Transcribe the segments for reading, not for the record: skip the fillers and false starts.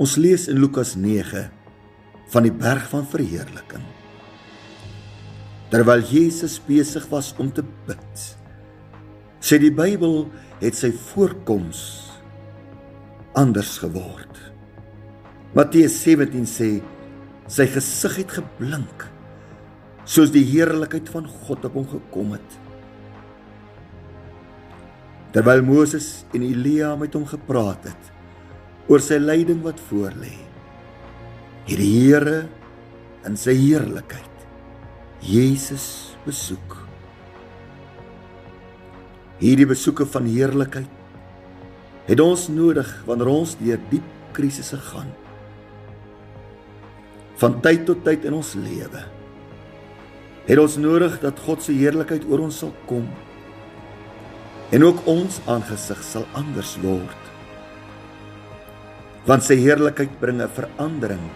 Ons lees in Lukas 9 van die berg van verheerliking. Terwyl Jesus besig was om te bid, sê die Bybel het sy voorkoms anders geword. Matteus 17 sê, sy gesig het geblink, soos die heerlikheid van God op hom gekom het. Terwyl Moses en Elia met hom gepraat het, oor sy lyding wat voorlê, het die Here in sy heerlikheid Jesus besoek. Hierdie besoeke van heerlikheid het ons nodig wanneer ons deur diep krisisse gaan. Van tyd tot tyd in ons lewe het ons nodig dat God se heerlikheid oor ons sal kom en ook ons aangesig sal anders word. Want sy heerlikheid bring 'n verandering,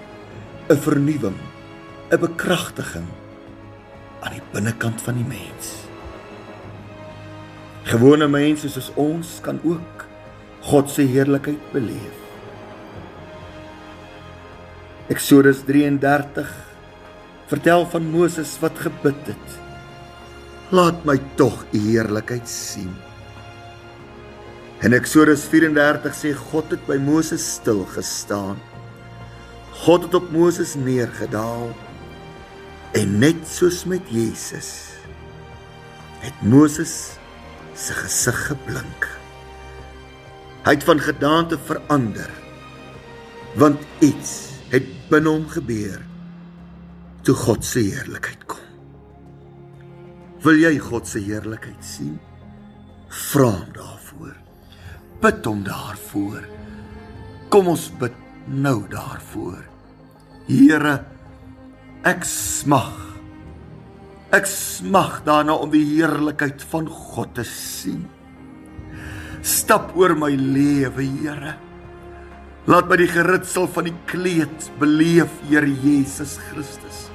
'n vernuwing, 'n bekragtiging aan die binnekant van die mens. Gewone mense soos ons kan ook God se heerlikheid beleef. Eksodus 33 vertel van Moses wat gebid het. Laat my tog u heerlikheid sien. In Eksodus 34 sê God het by Moses stil gestaan. God het op Moses neergedaal. En net soos met Jesus het Moses sy gesig geblink. Hy het van gedaante verander, want iets het binne hom gebeur toe God se heerlikheid kom. Wil jy God se heerlikheid sien? Vra hom daarvoor. Bid hom daarvoor. Kom ons bid nou daarvoor. Here, ek smag daarna om die heerlikheid van God te sien. Stap oor my lewe, Here. Laat my die geritsel van die kleed beleef, Here Jesus Christus.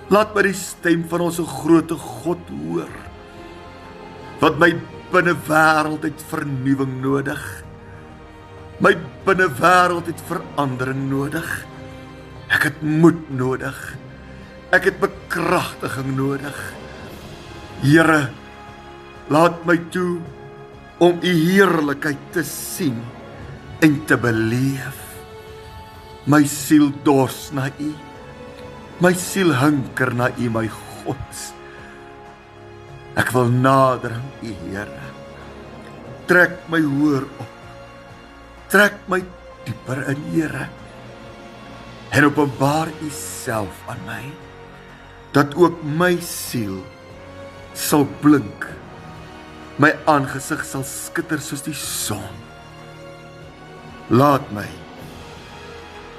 Laat my die stem van ons groote God hoor. Want my binnewêreld het vernuwing nodig. My binnewêreld het verandering nodig. Ek het moed nodig. Ek het bekragtiging nodig. Here, laat my toe om u heerlikheid te sien en te beleef. My siel dors na u. My siel hunker na u, my God. Ek wil nader aan u, Here. Trek my hoër op. Trek my dieper in, Here. En openbaar u self aan my, dat ook my siel sal blink. My aangesig sal skitter soos die son. Laat my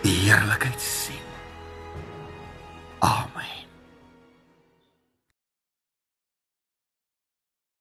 die heerlikheid sien.